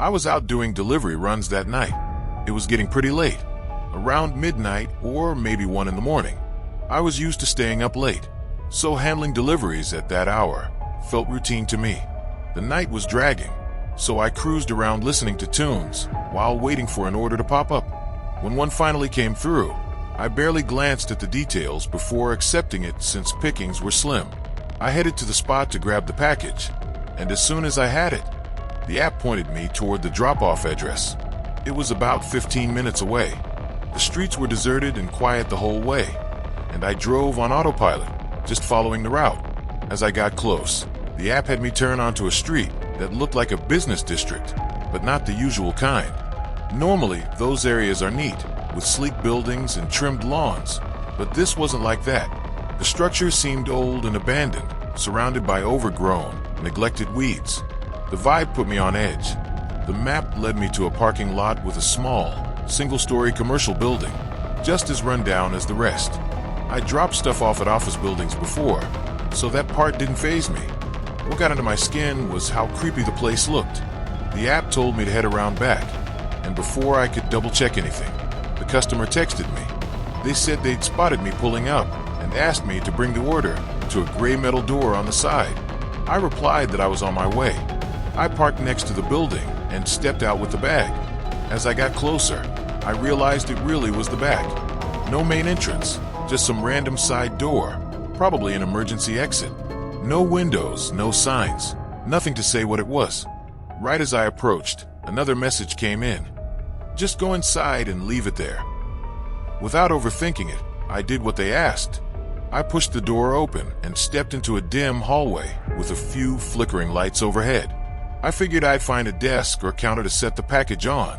I was out doing delivery runs that night. It was getting pretty late, around midnight or maybe 1 in the morning. I was used to staying up late, so handling deliveries at that hour felt routine to me. The night was dragging, so I cruised around listening to tunes while waiting for an order to pop up. When one finally came through, I barely glanced at the details before accepting it since pickings were slim. I headed to the spot to grab the package, and as soon as I had it, the app pointed me toward the drop-off address. It was about 15 minutes away. The streets were deserted and quiet the whole way, and I drove on autopilot, just following the route. As I got close, the app had me turn onto a street that looked like a business district, but not the usual kind. Normally, those areas are neat, with sleek buildings and trimmed lawns, but this wasn't like that. The structure seemed old and abandoned, surrounded by overgrown, neglected weeds. The vibe put me on edge. The map led me to a parking lot with a small, single-story commercial building, just as run down as the rest. I dropped stuff off at office buildings before, so that part didn't faze me. What got under my skin was how creepy the place looked. The app told me to head around back, and before I could double-check anything, the customer texted me. They said they'd spotted me pulling up and asked me to bring the order to a gray metal door on the side. I replied that I was on my way. I parked next to the building and stepped out with the bag. As I got closer, I realized it really was the back. No main entrance, just some random side door, probably an emergency exit. No windows, no signs, nothing to say what it was. Right as I approached, another message came in. Just go inside and leave it there. Without overthinking it, I did what they asked. I pushed the door open and stepped into a dim hallway with a few flickering lights overhead. I figured I'd find a desk or counter to set the package on,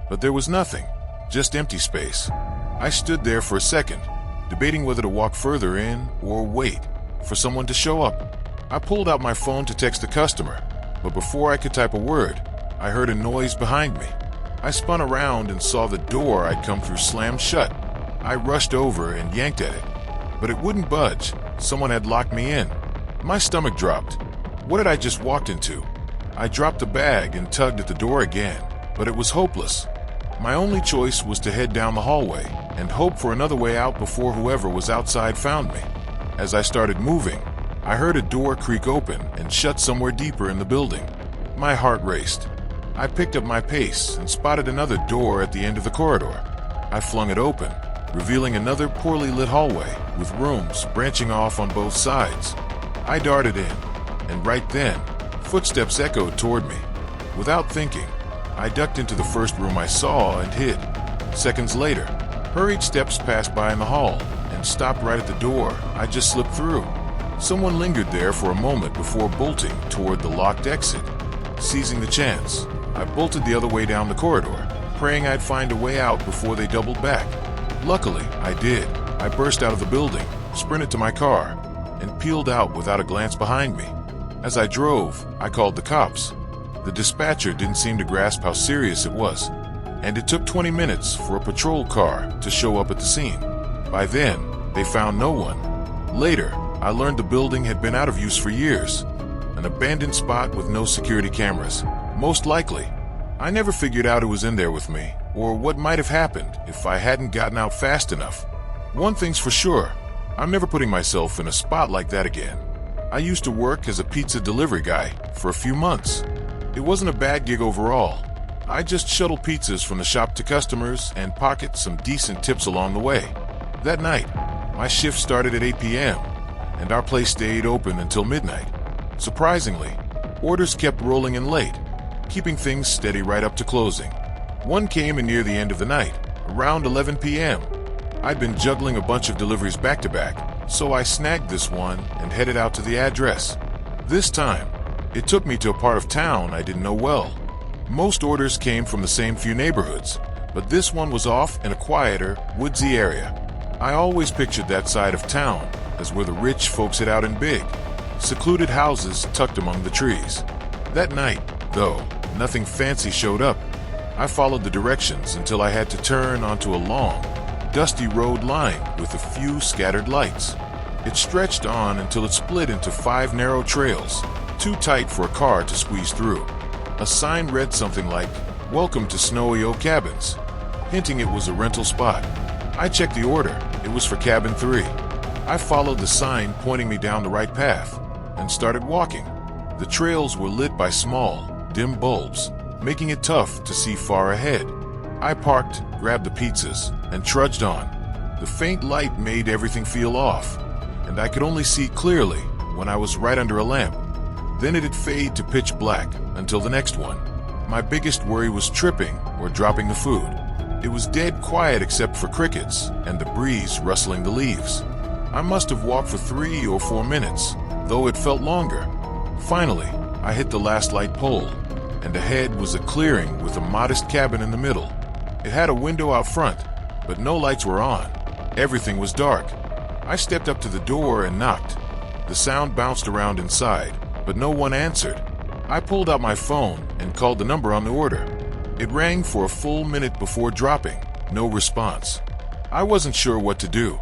but there was nothing, just empty space. I stood there for a second, debating whether to walk further in or wait for someone to show up. I pulled out my phone to text the customer, but before I could type a word, I heard a noise behind me. I spun around and saw the door I'd come through slammed shut. I rushed over and yanked at it, but it wouldn't budge. Someone had locked me in. My stomach dropped. What had I just walked into? I dropped the bag and tugged at the door again, but it was hopeless. My only choice was to head down the hallway and hope for another way out before whoever was outside found me. As I started moving, I heard a door creak open and shut somewhere deeper in the building. My heart raced. I picked up my pace and spotted another door at the end of the corridor. I flung it open, revealing another poorly lit hallway with rooms branching off on both sides. I darted in, and right then, footsteps echoed toward me. Without thinking, I ducked into the first room I saw and hid. Seconds later, hurried steps passed by in the hall and stopped right at the door I just slipped through. Someone lingered there for a moment before bolting toward the locked exit. Seizing the chance, I bolted the other way down the corridor, praying I'd find a way out before they doubled back. Luckily, I did. I burst out of the building, sprinted to my car, and peeled out without a glance behind me. As I drove, I called the cops. The dispatcher didn't seem to grasp how serious it was, and it took 20 minutes for a patrol car to show up at the scene. By then, they found no one. Later, I learned the building had been out of use for years, an abandoned spot with no security cameras. Most likely, I never figured out who was in there with me, or what might have happened if I hadn't gotten out fast enough. One thing's for sure, I'm never putting myself in a spot like that again. I used to work as a pizza delivery guy for a few months. It wasn't a bad gig overall. I just shuttled pizzas from the shop to customers and pocketed some decent tips along the way. That night, my shift started at 8 p.m., and our place stayed open until midnight. Surprisingly, orders kept rolling in late, keeping things steady right up to closing. One came in near the end of the night, around 11 p.m. I'd been juggling a bunch of deliveries back-to-back, so I snagged this one and headed out to the address. This time, it took me to a part of town I didn't know well. Most orders came from the same few neighborhoods, but this one was off in a quieter, woodsy area. I always pictured that side of town as where the rich folks hid out in big, secluded houses tucked among the trees. That night, though, nothing fancy showed up. I followed the directions until I had to turn onto a long, dusty road lined with a few scattered lights. It stretched on until it split into 5 narrow trails, too tight for a car to squeeze through. A sign read something like, "Welcome to Snowy Oak Cabins," hinting it was a rental spot. I checked the order. It was for cabin 3. I followed the sign pointing me down the right path and started walking. The trails were lit by small, dim bulbs, making it tough to see far ahead. I parked, grabbed the pizzas, and trudged on. The faint light made everything feel off, and I could only see clearly when I was right under a lamp. Then it'd fade to pitch black until the next one. My biggest worry was tripping or dropping the food. It was dead quiet except for crickets and the breeze rustling the leaves. I must have walked for 3 or 4 minutes, though it felt longer. Finally, I hit the last light pole, and ahead was a clearing with a modest cabin in the middle. It had a window out front, but no lights were on. Everything was dark. I stepped up to the door and knocked. The sound bounced around inside, but no one answered. I pulled out my phone and called the number on the order. It rang for a full minute before dropping. No response. I wasn't sure what to do.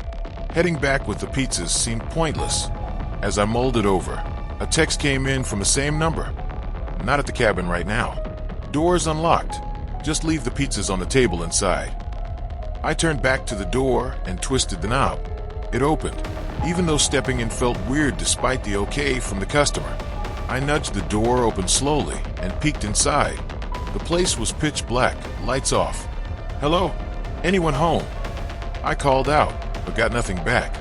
Heading back with the pizzas seemed pointless. As I mulled it over, a text came in from the same number. "Not at the cabin right now. Door's unlocked. Just leave the pizzas on the table inside." I turned back to the door and twisted the knob. It opened, even though stepping in felt weird despite the okay from the customer. I nudged the door open slowly and peeked inside. The place was pitch black, lights off. "Hello? Anyone home?" I called out, but got nothing back.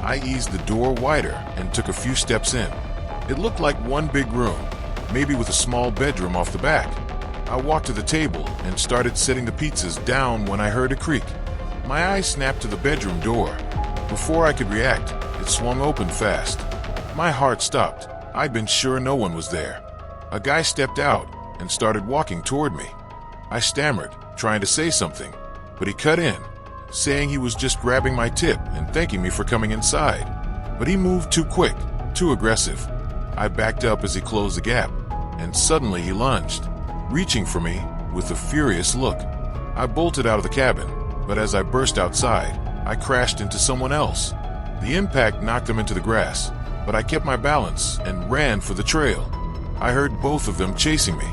I eased the door wider and took a few steps in. It looked like one big room, maybe with a small bedroom off the back. I walked to the table and started setting the pizzas down when I heard a creak. My eyes snapped to the bedroom door. Before I could react, it swung open fast. My heart stopped. I'd been sure no one was there. A guy stepped out and started walking toward me. I stammered, trying to say something, but he cut in, saying he was just grabbing my tip and thanking me for coming inside. But he moved too quick, too aggressive. I backed up as he closed the gap, and suddenly he lunged, reaching for me with a furious look. I bolted out of the cabin, but as I burst outside, I crashed into someone else. The impact knocked them into the grass, but I kept my balance and ran for the trail. I heard both of them chasing me,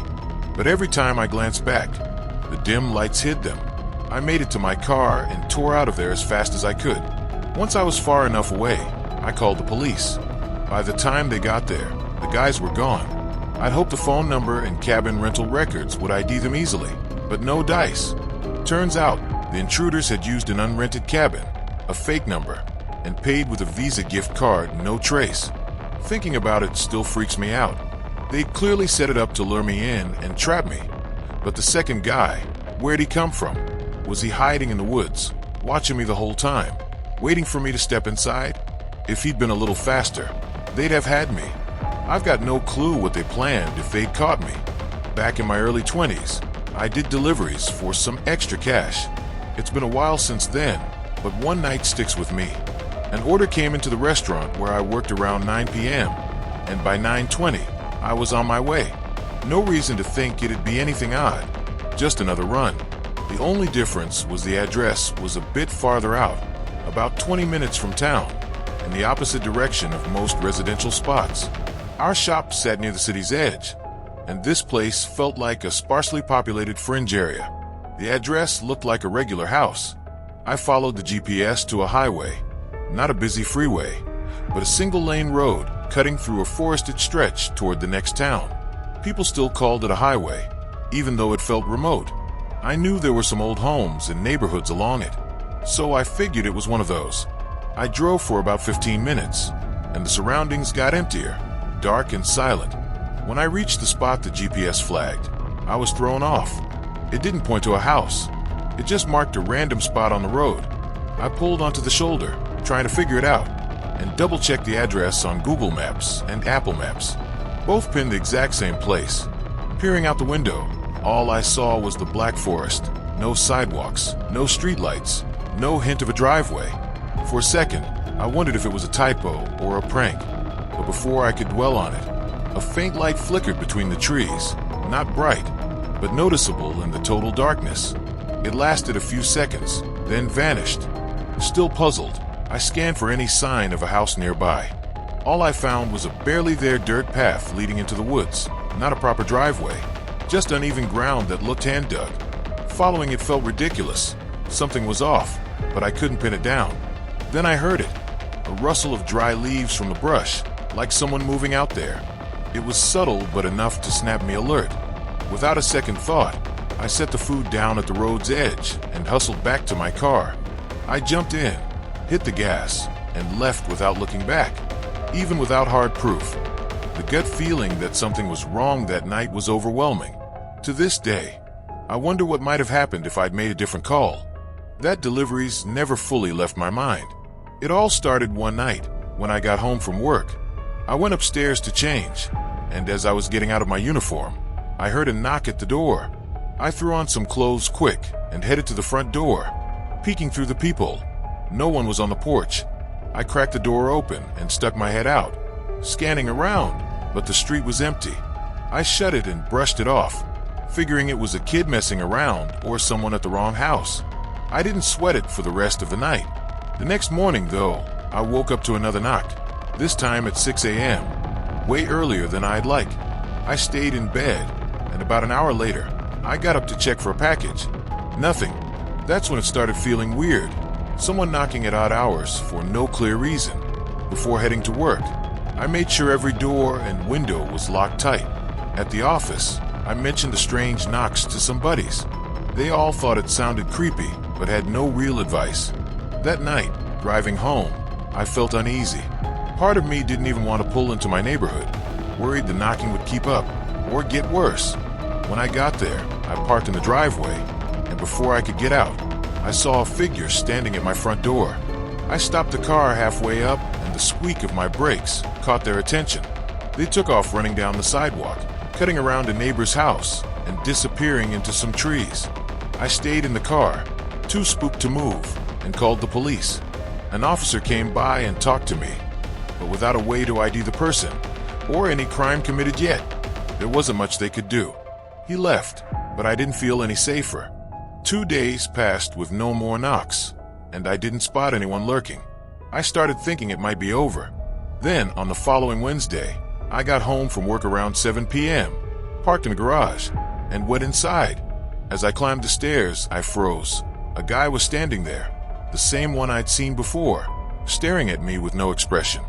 but every time I glanced back, the dim lights hid them. I made it to my car and tore out of there as fast as I could. Once I was far enough away, I called the police. By the time they got there, the guys were gone. I'd hoped the phone number and cabin rental records would ID them easily, but no dice. Turns out, the intruders had used an unrented cabin, a fake number, and paid with a Visa gift card, no trace. Thinking about it still freaks me out. They'd clearly set it up to lure me in and trap me. But the second guy, where'd he come from? Was he hiding in the woods, watching me the whole time, waiting for me to step inside? If he'd been a little faster, they'd have had me. I've got no clue what they planned if they'd caught me. Back in my early 20s, I did deliveries for some extra cash. It's been a while since then, but one night sticks with me. An order came into the restaurant where I worked around 9 p.m., and by 9:20, I was on my way. No reason to think it'd be anything odd, just another run. The only difference was the address was a bit farther out, about 20 minutes from town, in the opposite direction of most residential spots. Our shop sat near the city's edge, and this place felt like a sparsely populated fringe area. The address looked like a regular house. I followed the GPS to a highway, not a busy freeway, but a single-lane road cutting through a forested stretch toward the next town. People still called it a highway, even though it felt remote. I knew there were some old homes and neighborhoods along it, so I figured it was one of those. I drove for about 15 minutes, and the surroundings got emptier, dark and silent. When I reached the spot the GPS flagged, I was thrown off. It didn't point to a house. It just marked a random spot on the road. I pulled onto the shoulder, trying to figure it out, and double-checked the address on Google Maps and Apple Maps. Both pinned the exact same place. Peering out the window, all I saw was the black forest. No sidewalks, no streetlights, no hint of a driveway. For a second, I wondered if it was a typo or a prank, but before I could dwell on it, a faint light flickered between the trees, not bright, but noticeable in the total darkness. It lasted a few seconds, then vanished. Still puzzled, I scanned for any sign of a house nearby. All I found was a barely there dirt path leading into the woods, not a proper driveway, just uneven ground that looked hand-dug. Following it felt ridiculous. Something was off, but I couldn't pin it down. Then I heard it, a rustle of dry leaves from the brush, like someone moving out there. It was subtle, but enough to snap me alert. Without a second thought, I set the food down at the road's edge and hustled back to my car. I jumped in, hit the gas, and left without looking back, even without hard proof. The gut feeling that something was wrong that night was overwhelming. To this day, I wonder what might have happened if I'd made a different call. That delivery's never fully left my mind. It all started one night when I got home from work. I went upstairs to change, and as I was getting out of my uniform, I heard a knock at the door. I threw on some clothes quick and headed to the front door, peeking through the peephole. No one was on the porch. I cracked the door open and stuck my head out, scanning around, but the street was empty. I shut it and brushed it off, figuring it was a kid messing around or someone at the wrong house. I didn't sweat it for the rest of the night. The next morning, though, I woke up to another knock, this time at 6 a.m., way earlier than I'd like. I stayed in bed, and about an hour later, I got up to check for a package. Nothing. That's when it started feeling weird. Someone knocking at odd hours for no clear reason. Before heading to work, I made sure every door and window was locked tight. At the office, I mentioned the strange knocks to some buddies. They all thought it sounded creepy, but had no real advice. That night, driving home, I felt uneasy. Part of me didn't even want to pull into my neighborhood, worried the knocking would keep up, or get worse. When I got there, I parked in the driveway, and before I could get out, I saw a figure standing at my front door. I stopped the car halfway up, and the squeak of my brakes caught their attention. They took off running down the sidewalk, cutting around a neighbor's house, and disappearing into some trees. I stayed in the car, too spooked to move, and called the police. An officer came by and talked to me, but without a way to ID the person, or any crime committed yet. There wasn't much they could do. He left, but I didn't feel any safer. 2 days passed with no more knocks, and I didn't spot anyone lurking. I started thinking it might be over. Then, on the following Wednesday, I got home from work around 7 p.m., parked in the garage, and went inside. As I climbed the stairs, I froze. A guy was standing there, the same one I'd seen before, staring at me with no expression.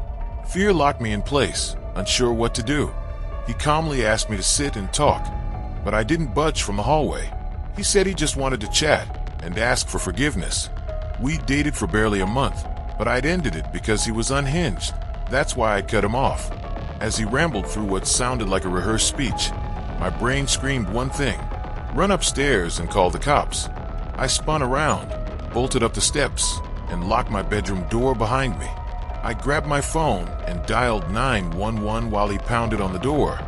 Fear locked me in place, unsure what to do. He calmly asked me to sit and talk, but I didn't budge from the hallway. He said he just wanted to chat and ask for forgiveness. We'd dated for barely a month, but I'd ended it because he was unhinged. That's why I cut him off. As he rambled through what sounded like a rehearsed speech, my brain screamed one thing: run upstairs and call the cops. I spun around, bolted up the steps, and locked my bedroom door behind me. I grabbed my phone and dialed 911 while he pounded on the door,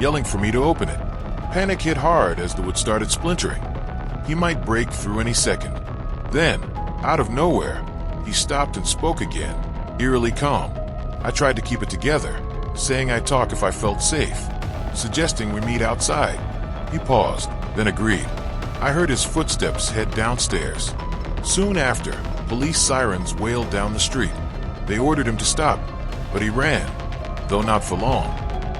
yelling for me to open it. Panic hit hard as the wood started splintering. He might break through any second. Then, out of nowhere, he stopped and spoke again, eerily calm. I tried to keep it together, saying I'd talk if I felt safe, suggesting we meet outside. He paused, then agreed. I heard his footsteps head downstairs. Soon after, police sirens wailed down the street. They ordered him to stop, but he ran, though not for long.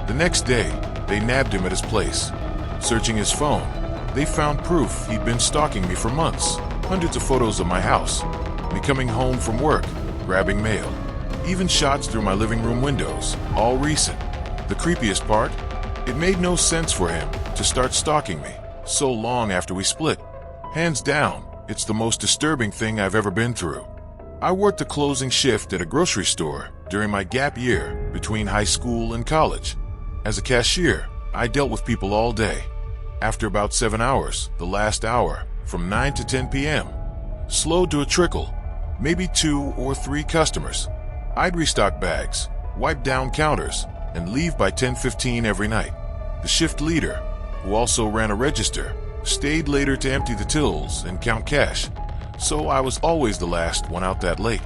The next day, they nabbed him at his place. Searching his phone, they found proof he'd been stalking me for months. Hundreds of photos of my house, me coming home from work, grabbing mail. Even shots through my living room windows, all recent. The creepiest part? It made no sense for him to start stalking me so long after we split. Hands down, it's the most disturbing thing I've ever been through. I worked a closing shift at a grocery store during my gap year between high school and college. As a cashier, I dealt with people all day. After about 7 hours, the last hour, from 9 to 10 p.m., slowed to a trickle, maybe 2 or 3 customers. I'd restock bags, wipe down counters, and leave by 10:15 every night. The shift leader, who also ran a register, stayed later to empty the tills and count cash, so I was always the last one out that late.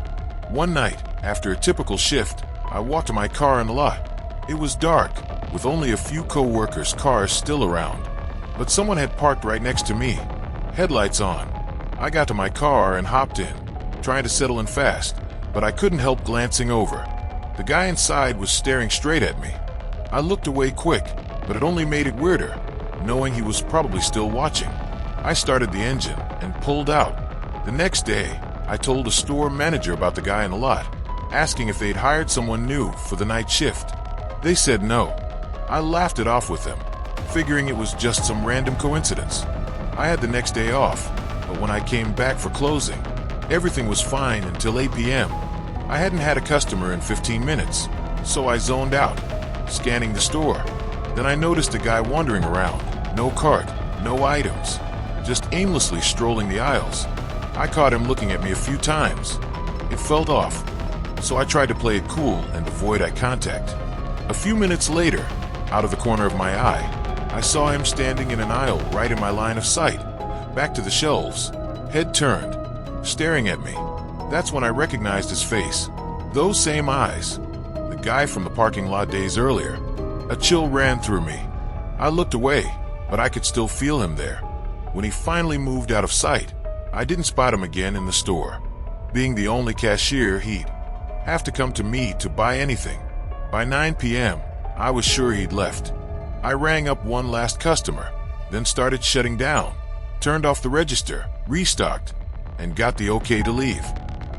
One night, after a typical shift, I walked to my car in the lot. It was dark, with only a few co-workers' cars still around, but someone had parked right next to me, headlights on. I got to my car and hopped in, trying to settle in fast, but I couldn't help glancing over. The guy inside was staring straight at me. I looked away quick, but it only made it weirder. knowing he was probably still watching. I started the engine and pulled out. The next day, I told a store manager about the guy in the lot, asking if they'd hired someone new for the night shift. They said no. I laughed it off with them, figuring it was just some random coincidence. I had the next day off, but when I came back for closing, everything was fine until 8 p.m. I hadn't had a customer in 15 minutes, so I zoned out, scanning the store. Then I noticed a guy wandering around, no cart, no items, just aimlessly strolling the aisles. I caught him looking at me a few times. It felt off, so I tried to play it cool and avoid eye contact. A few minutes later, out of the corner of my eye, I saw him standing in an aisle right in my line of sight, back to the shelves, head turned, staring at me. That's when I recognized his face. Those same eyes. The guy from the parking lot days earlier. A chill ran through me. I looked away, but I could still feel him there. When he finally moved out of sight, I didn't spot him again in the store. Being the only cashier, he'd have to come to me to buy anything. By 9 p.m., I was sure he'd left. I rang up one last customer, then started shutting down, turned off the register, restocked, and got the okay to leave.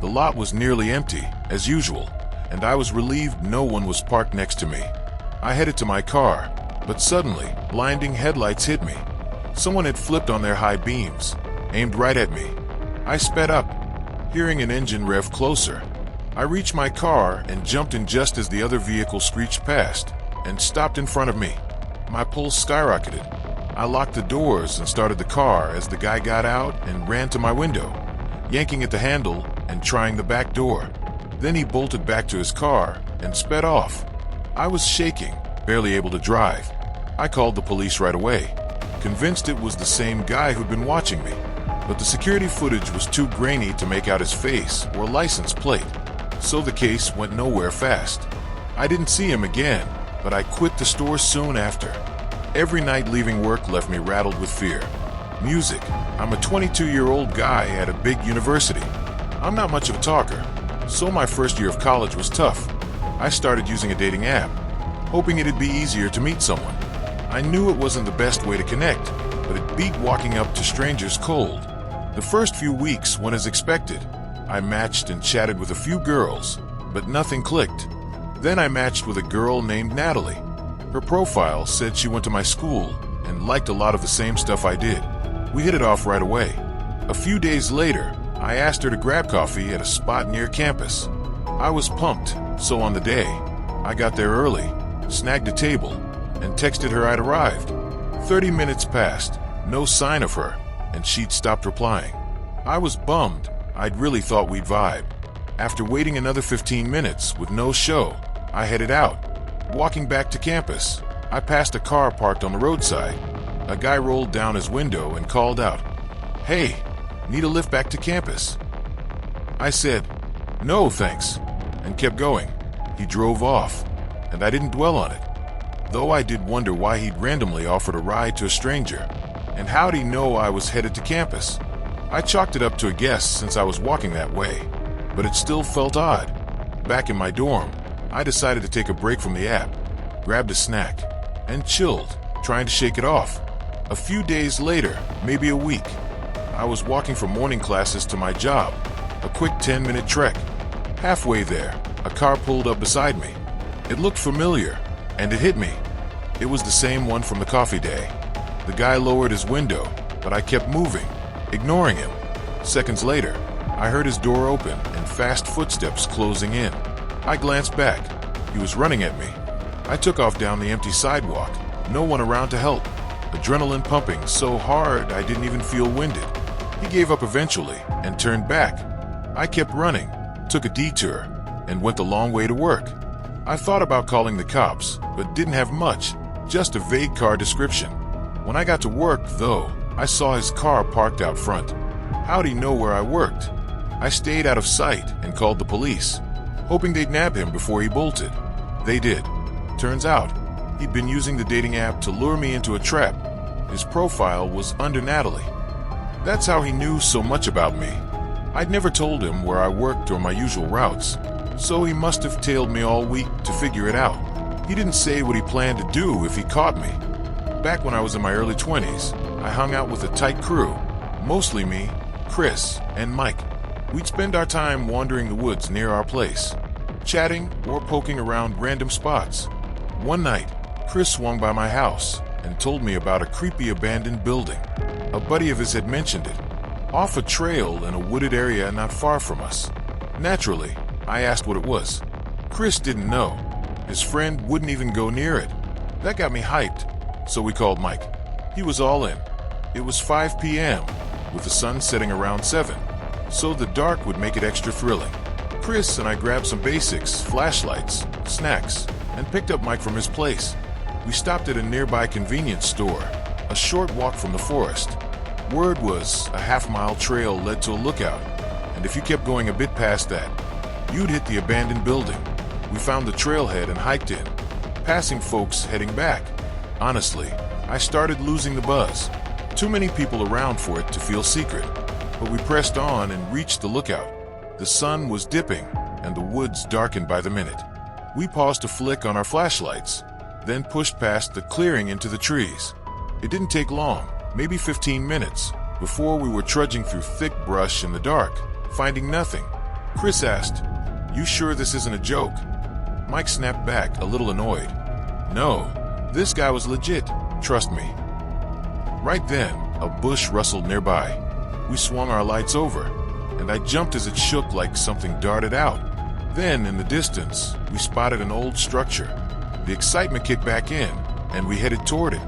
The lot was nearly empty, as usual, and I was relieved no one was parked next to me. I headed to my car, but suddenly, blinding headlights hit me. Someone had flipped on their high beams, aimed right at me. I sped up, hearing an engine rev closer. I reached my car and jumped in just as the other vehicle screeched past and stopped in front of me. My pulse skyrocketed. I locked the doors and started the car as the guy got out and ran to my window, yanking at the handle and trying the back door. Then he bolted back to his car and sped off. I was shaking, barely able to drive. I called the police right away, convinced it was the same guy who'd been watching me. But the security footage was too grainy to make out his face or license plate, so the case went nowhere fast. I didn't see him again, but I quit the store soon after. Every night leaving work left me rattled with fear. Music. I'm a 22-year-old guy at a big university. I'm not much of a talker, so my first year of college was tough. I started using a dating app, hoping it'd be easier to meet someone. I knew it wasn't the best way to connect, but it beat walking up to strangers cold. The first few weeks went as expected. I matched and chatted with a few girls, but nothing clicked. Then I matched with a girl named Natalie. Her profile said she went to my school and liked a lot of the same stuff I did. We hit it off right away. A few days later, I asked her to grab coffee at a spot near campus. I was pumped, so on the day, I got there early, snagged a table, and texted her I'd arrived. 30 minutes passed, no sign of her, and she'd stopped replying. I was bummed. I'd really thought we'd vibe. After waiting another 15 minutes with no show, I headed out. Walking back to campus, I passed a car parked on the roadside. A guy rolled down his window and called out, "Hey, need a lift back to campus?" I said, "No, thanks," and kept going. He drove off, and I didn't dwell on it, though I did wonder why he'd randomly offered a ride to a stranger, and how'd he know I was headed to campus? I chalked it up to a guess since I was walking that way, but it still felt odd. Back in my dorm, I decided to take a break from the app, grabbed a snack, and chilled, trying to shake it off. A few days later, maybe a week, I was walking from morning classes to my job, a quick 10-minute trek. Halfway there, a car pulled up beside me. It looked familiar, and it hit me. It was the same one from the coffee day. The guy lowered his window, but I kept moving, ignoring him. Seconds later, I heard his door open and fast footsteps closing in. I glanced back. He was running at me. I took off down the empty sidewalk, no one around to help. Adrenaline pumping so hard I didn't even feel winded. He gave up eventually and turned back. I kept running, took a detour, and went the long way to work. I thought about calling the cops, but didn't have much, just a vague car description. When I got to work, though, I saw his car parked out front. How'd he know where I worked? I stayed out of sight and called the police, hoping they'd nab him before he bolted. They did. Turns out, he'd been using the dating app to lure me into a trap. His profile was under Natalie. That's how he knew so much about me. I'd never told him where I worked or my usual routes, so he must have tailed me all week to figure it out. He didn't say what he planned to do if he caught me. Back when I was in my early 20s, I hung out with a tight crew, mostly me, Chris, and Mike. We'd spend our time wandering the woods near our place, chatting or poking around random spots. One night, Chris swung by my house and told me about a creepy abandoned building. A buddy of his had mentioned it, off a trail in a wooded area not far from us. Naturally, I asked what it was. Chris didn't know. His friend wouldn't even go near it. That got me hyped, so we called Mike. He was all in. It was 5 p.m., with the sun setting around 7, so the dark would make it extra thrilling. Chris and I grabbed some basics, flashlights, snacks, and picked up Mike from his place. We stopped at a nearby convenience store, a short walk from the forest. Word was a half-mile trail led to a lookout, and if you kept going a bit past that, you'd hit the abandoned building. We found the trailhead and hiked in, passing folks heading back. Honestly, I started losing the buzz. Too many people around for it to feel secret. But we pressed on and reached the lookout. The sun was dipping, and the woods darkened by the minute. We paused to flick on our flashlights, then pushed past the clearing into the trees. It didn't take long, maybe 15 minutes, before we were trudging through thick brush in the dark, finding nothing. Chris asked, "You sure this isn't a joke?" Mike snapped back, a little annoyed. "No, this guy was legit, trust me." Right then, a bush rustled nearby. We swung our lights over, and I jumped as it shook like something darted out. Then, in the distance, we spotted an old structure. The excitement kicked back in, and we headed toward it.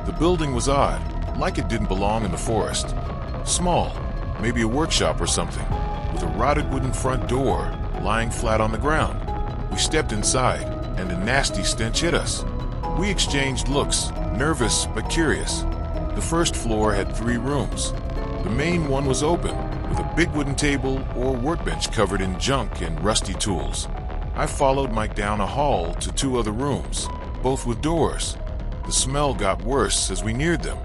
The building was odd, like it didn't belong in the forest. Small, maybe a workshop or something, with a rotted wooden front door lying flat on the ground. We stepped inside, and a nasty stench hit us. We exchanged looks, nervous but curious. The first floor had 3 rooms. The main one was open, with a big wooden table or workbench covered in junk and rusty tools. I followed Mike down a hall to 2 other rooms, both with doors. The smell got worse as we neared them,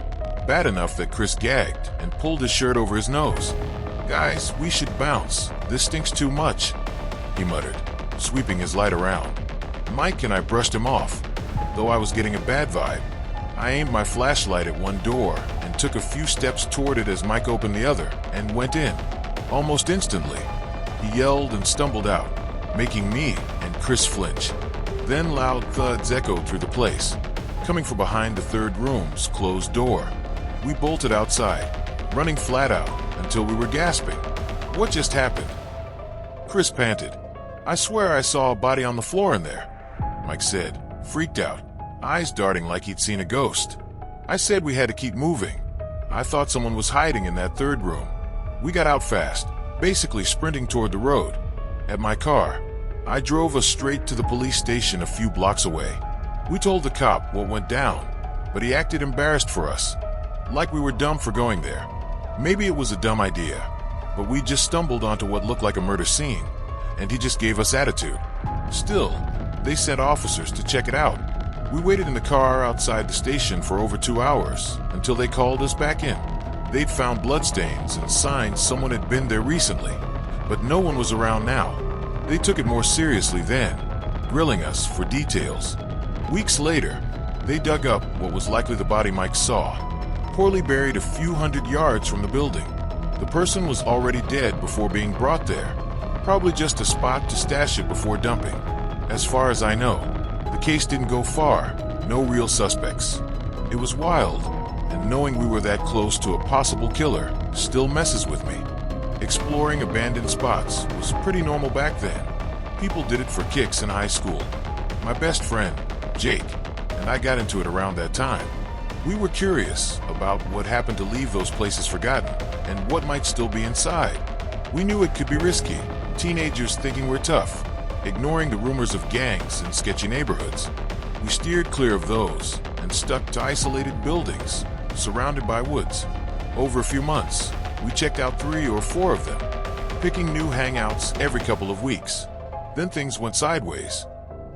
bad enough that Chris gagged and pulled his shirt over his nose. "Guys, we should bounce. This stinks too much," he muttered, sweeping his light around. Mike and I brushed him off. Though I was getting a bad vibe, I aimed my flashlight at one door and took a few steps toward it as Mike opened the other and went in. Almost instantly, he yelled and stumbled out, making me and Chris flinch. Then loud thuds echoed through the place, coming from behind the third room's closed door. We bolted outside, running flat out until we were gasping. "What just happened?" Chris panted. "I swear I saw a body on the floor in there," Mike said, freaked out, eyes darting like he'd seen a ghost. I said we had to keep moving. I thought someone was hiding in that third room. We got out fast, basically sprinting toward the road. At my car, I drove us straight to the police station a few blocks away. We told the cop what went down, but he acted embarrassed for us, like we were dumb for going there. Maybe it was a dumb idea, but we just stumbled onto what looked like a murder scene, and he just gave us attitude. Still, they sent officers to check it out. We waited in the car outside the station for over 2 hours until they called us back in. They'd found bloodstains and signs someone had been there recently, but no one was around now. They took it more seriously then, grilling us for details. Weeks later, they dug up what was likely the body Mike saw, poorly buried a few hundred yards from the building. The person was already dead before being brought there, probably just a spot to stash it before dumping. As far as I know, the case didn't go far, no real suspects. It was wild, and knowing we were that close to a possible killer still messes with me. Exploring abandoned spots was pretty normal back then. People did it for kicks in high school. My best friend, Jake, and I got into it around that time. We were curious about what happened to leave those places forgotten and what might still be inside. We knew it could be risky, teenagers thinking we're tough, ignoring the rumors of gangs in sketchy neighborhoods. We steered clear of those and stuck to isolated buildings surrounded by woods. Over a few months, we checked out 3 or 4 of them, picking new hangouts every couple of weeks. Then things went sideways.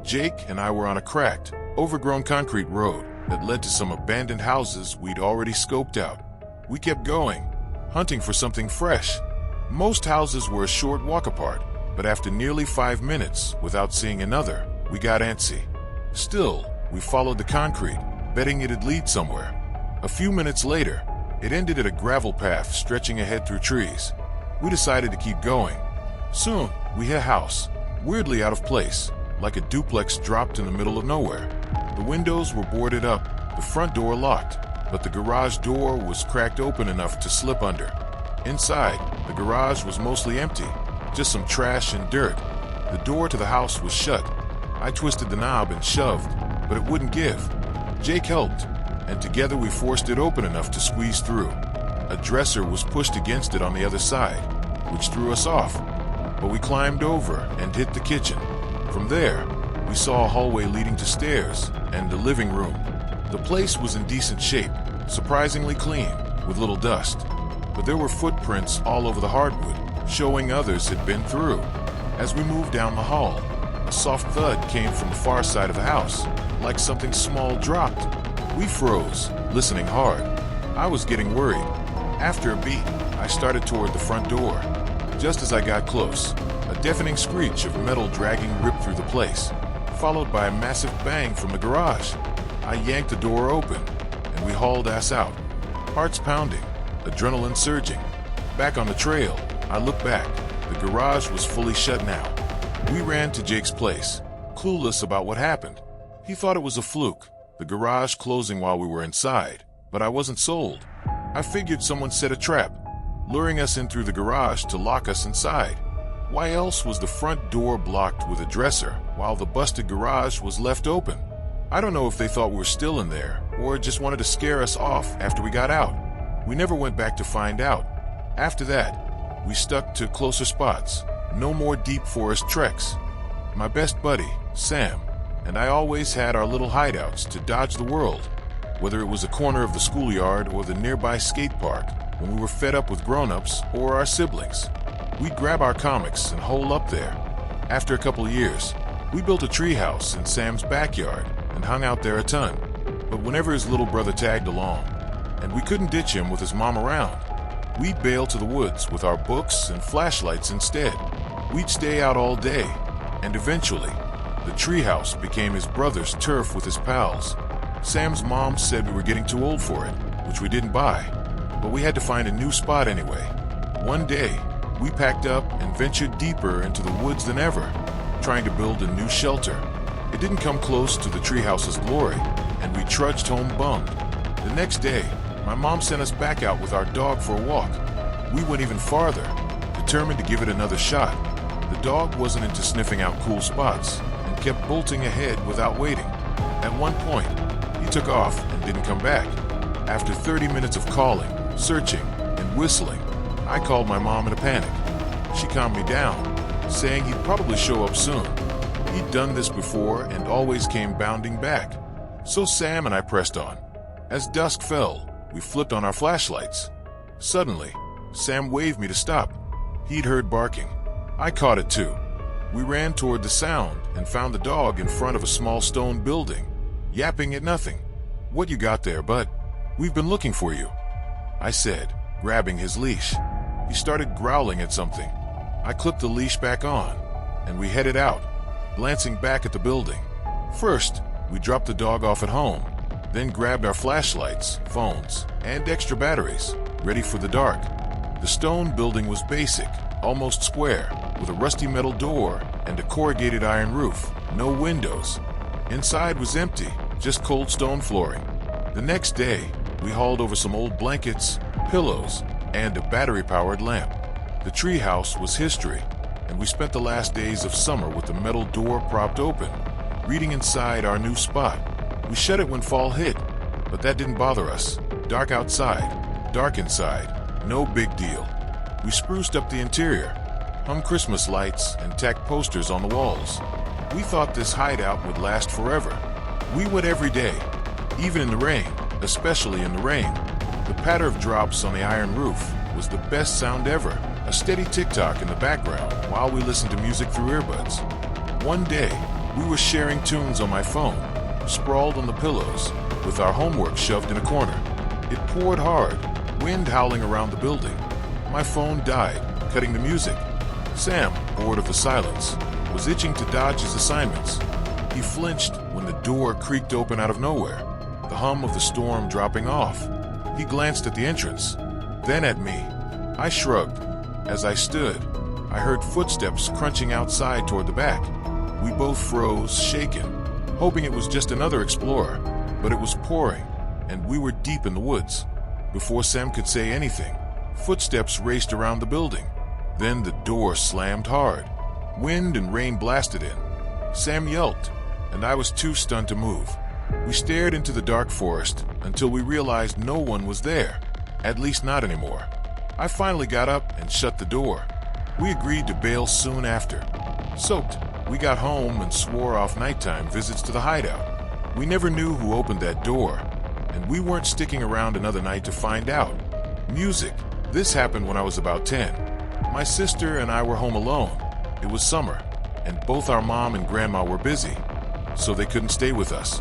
Jake and I were on a cracked, overgrown concrete road that led to some abandoned houses we'd already scoped out. We kept going, hunting for something fresh. Most houses were a short walk apart, but after nearly 5 minutes without seeing another, we got antsy. Still, we followed the concrete, betting it'd lead somewhere. A few minutes later, it ended at a gravel path stretching ahead through trees. We decided to keep going. Soon, we hit a house, weirdly out of place, like a duplex dropped in the middle of nowhere. The windows were boarded up, the front door locked, but the garage door was cracked open enough to slip under. Inside, the garage was mostly empty, just some trash and dirt. The door to the house was shut. I twisted the knob and shoved, but it wouldn't give. Jake helped, and together we forced it open enough to squeeze through. A dresser was pushed against it on the other side, which threw us off, but we climbed over and hit the kitchen. From there, we saw a hallway leading to stairs and the living room. The place was in decent shape, surprisingly clean, with little dust, but there were footprints all over the hardwood, showing others had been through. As we moved down the hall, a soft thud came from the far side of the house, like something small dropped. We froze, listening hard. I was getting worried. After a beat, I started toward the front door. Just as I got close, a deafening screech of metal dragging ripped through the place, followed by a massive bang from the garage. I yanked the door open, and we hauled ass out. Hearts pounding, adrenaline surging. Back on the trail, I looked back. The garage was fully shut now. We ran to Jake's place, clueless about what happened. He thought it was a fluke, the garage closing while we were inside, but I wasn't sold. I figured someone set a trap, luring us in through the garage to lock us inside. Why else was the front door blocked with a dresser while the busted garage was left open? I don't know if they thought we were still in there or just wanted to scare us off after we got out. We never went back to find out. After that, we stuck to closer spots. No more deep forest treks. My best buddy, Sam, and I always had our little hideouts to dodge the world, whether it was a corner of the schoolyard or the nearby skate park when we were fed up with grown-ups or our siblings. We'd grab our comics and hole up there. After a couple of years, we built a treehouse in Sam's backyard and hung out there a ton. But whenever his little brother tagged along, and we couldn't ditch him with his mom around, we'd bail to the woods with our books and flashlights instead. We'd stay out all day, and eventually, the treehouse became his brother's turf with his pals. Sam's mom said we were getting too old for it, which we didn't buy, but we had to find a new spot anyway. One day, we packed up and ventured deeper into the woods than ever, trying to build a new shelter. It didn't come close to the treehouse's glory, and we trudged home bummed. The next day, my mom sent us back out with our dog for a walk. We went even farther, determined to give it another shot. The dog wasn't into sniffing out cool spots and kept bolting ahead without waiting. At one point, he took off and didn't come back. After 30 minutes of calling, searching, and whistling, I called my mom in a panic. She calmed me down, saying he'd probably show up soon. He'd done this before and always came bounding back. So Sam and I pressed on. As dusk fell, we flipped on our flashlights. Suddenly, Sam waved me to stop. He'd heard barking. I caught it too. We ran toward the sound and found the dog in front of a small stone building, yapping at nothing. "What you got there, bud? We've been looking for you," I said, grabbing his leash. He started growling at something. I clipped the leash back on, and we headed out, glancing back at the building. First, we dropped the dog off at home, then grabbed our flashlights, phones, and extra batteries, ready for the dark. The stone building was basic, almost square, with a rusty metal door and a corrugated iron roof, no windows. Inside was empty, just cold stone flooring. The next day, we hauled over some old blankets, pillows, and a battery-powered lamp. The treehouse was history, and we spent the last days of summer with the metal door propped open, reading inside our new spot. We shut it when fall hit, but that didn't bother us. Dark outside, dark inside, no big deal. We spruced up the interior, hung Christmas lights, and tacked posters on the walls. We thought this hideout would last forever. We went every day, even in the rain, especially in the rain. The patter of drops on the iron roof was the best sound ever, a steady tick-tock in the background while we listened to music through earbuds. One day, we were sharing tunes on my phone, sprawled on the pillows, with our homework shoved in a corner. It poured hard, wind howling around the building. My phone died, cutting the music. Sam, bored of the silence, was itching to dodge his assignments. He flinched when the door creaked open out of nowhere. the hum of the storm dropping off. He glanced at the entrance, then at me. I shrugged. As I stood, I heard footsteps crunching outside toward the back. We both froze, shaken, hoping it was just another explorer, but it was pouring, and we were deep in the woods. Before Sam could say anything, footsteps raced around the building. Then the door slammed hard. Wind and rain blasted in. Sam yelped, and I was too stunned to move. We stared into the dark forest until we realized no one was there, at least not anymore. I finally got up and shut the door. We agreed to bail soon after. Soaked, we got home and swore off nighttime visits to the hideout. We never knew who opened that door, and we weren't sticking around another night to find out. Music. This happened when I was about 10. My sister and I were home alone. It was summer, and both our mom and grandma were busy, so they couldn't stay with us.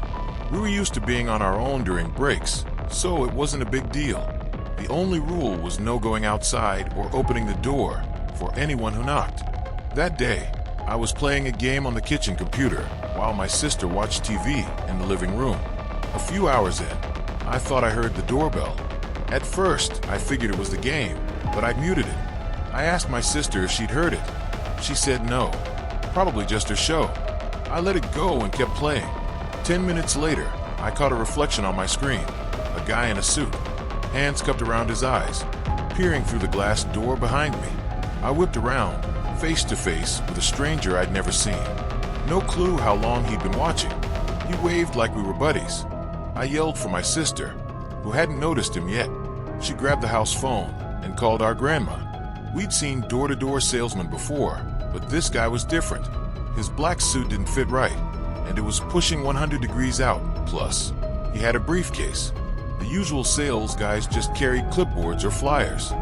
We were used to being on our own during breaks, so it wasn't a big deal. The only rule was no going outside or opening the door for anyone who knocked. That day, I was playing a game on the kitchen computer while my sister watched TV in the living room. A few hours in, I thought I heard the doorbell. At first, I figured it was the game, but I'd muted it. I asked my sister if she'd heard it. She said no, probably just her show. I let it go and kept playing. 10 minutes later, I caught a reflection on my screen. A guy in a suit, hands cupped around his eyes, peering through the glass door behind me. I whipped around, face to face with a stranger I'd never seen. No clue how long he'd been watching. He waved like we were buddies. I yelled for my sister, who hadn't noticed him yet. She grabbed the house phone and called our grandma. We'd seen door-to-door salesmen before, but this guy was different. His black suit didn't fit right, and it was pushing 100 degrees out. Plus, he had a briefcase. The usual sales guys just carried clipboards or flyers.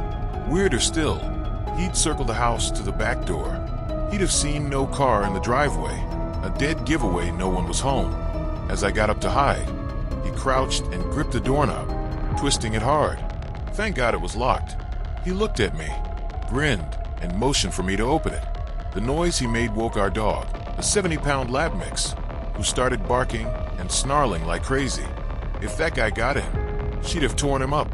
Weirder still, he'd circled the house to the back door. He'd have seen no car in the driveway, a dead giveaway no one was home. As I got up to hide, he crouched and gripped the doorknob, twisting it hard. Thank God it was locked. He looked at me, grinned, and motioned for me to open it. The noise he made woke our dog, a 70-pound lab mix, who started barking and snarling like crazy. If that guy got in, she'd have torn him up.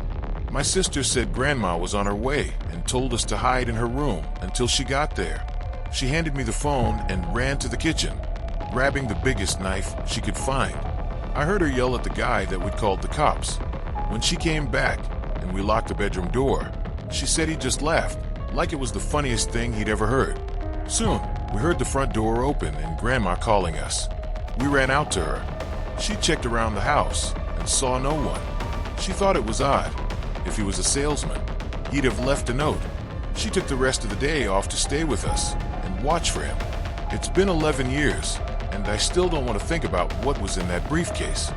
My sister said Grandma was on her way and told us to hide in her room until she got there. She handed me the phone and ran to the kitchen, grabbing the biggest knife she could find. I heard her yell at the guy that we'd called the cops. When she came back and we locked the bedroom door, she said he just laughed, like it was the funniest thing he'd ever heard. Soon, we heard the front door open and Grandma calling us. We ran out to her. She checked around the house and saw no one. She thought it was odd. If he was a salesman, he'd have left a note. She took the rest of the day off to stay with us and watch for him. It's been 11 years, and I still don't want to think about what was in that briefcase.